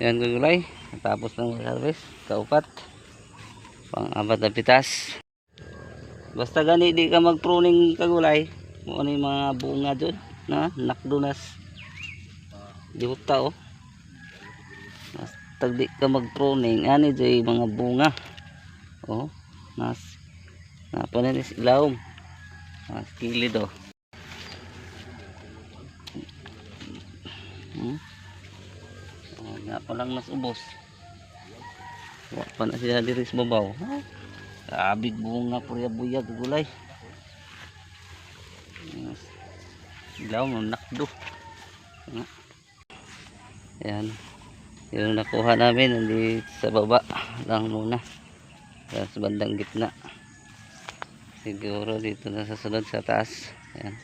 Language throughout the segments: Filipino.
Yan gulay. Tapos ng harvest. Kaupat. Pang-apat na pitas. Basta gani di ka mag-pruning kagulay. Mo ano yung mga bunga doon. Na nakdunas. Dihuta oh. Basta di ka mag-pruning. Ano yung mga bunga. Oh. Napanan is ilawom. Kilid oh. Nga pa lang nas ubos. Wala pa na siya diri sa babaw. Abig bunga purya-buya gulay. Ilaw mo nakdo. Ayan. Yung nakuha namin nandito sa baba lang muna. Sa bandang gitna. Siguro dito na sa sunod sa taas. Ayan.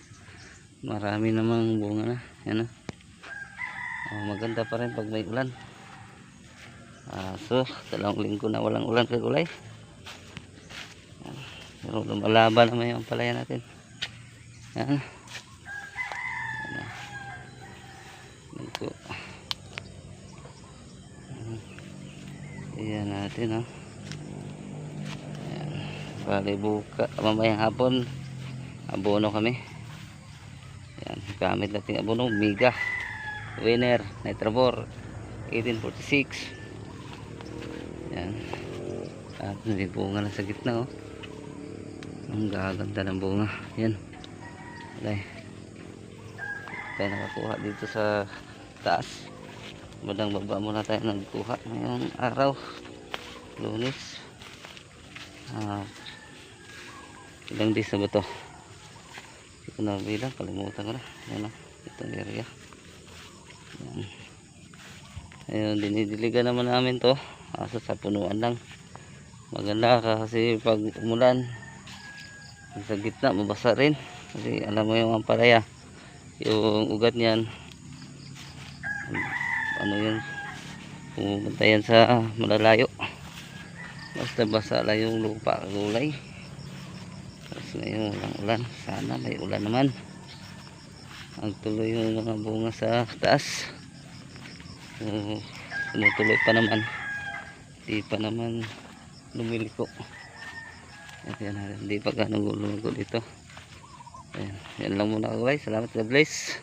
Marami namang bunga na. Ayan. Maganda pa rin pag may ulan. So, 2 linggo na walang ulan kagulay. Pero lumalaban naman yung palaya natin. Ayan. Ayan natin oh. Ayan. Bali buka mamayang hapon abono kami. Ayan. Gamit natin abono Mega Winner Nitrabor 1846. Ayan. At may bunga na sa gitna oh. Ang gaganda ng bunga. Ayan. Alay. Tayo nakakuha dito sa taas. Badang baba muna tayo nagkuha ngayong araw. Lunes. Ilang days na ba ito? Hindi ko na bilang. Kalimutan ko na. Ayan o. Itong area. Ayan. Ayun. Dinidiligan naman namin to. Kaso sa punuan lang. Maganda kasi pag umulan sa gitna mabasa rin. Kasi alam mo yung ampalaya. Yung ugat niyan. Ano yun, pumunta yan sa malalayo. Basta basa lang yung lupa gulay. Tapos ngayon walang ulan. Sana may ulan naman. Ang tuloy yung mga bunga sa taas. Tumutuloy pa naman. Di pa naman lumiliko. At yan, hindi pa ganong gulong dito. Ayan, yan lang muna gulay. Salamat, God bless.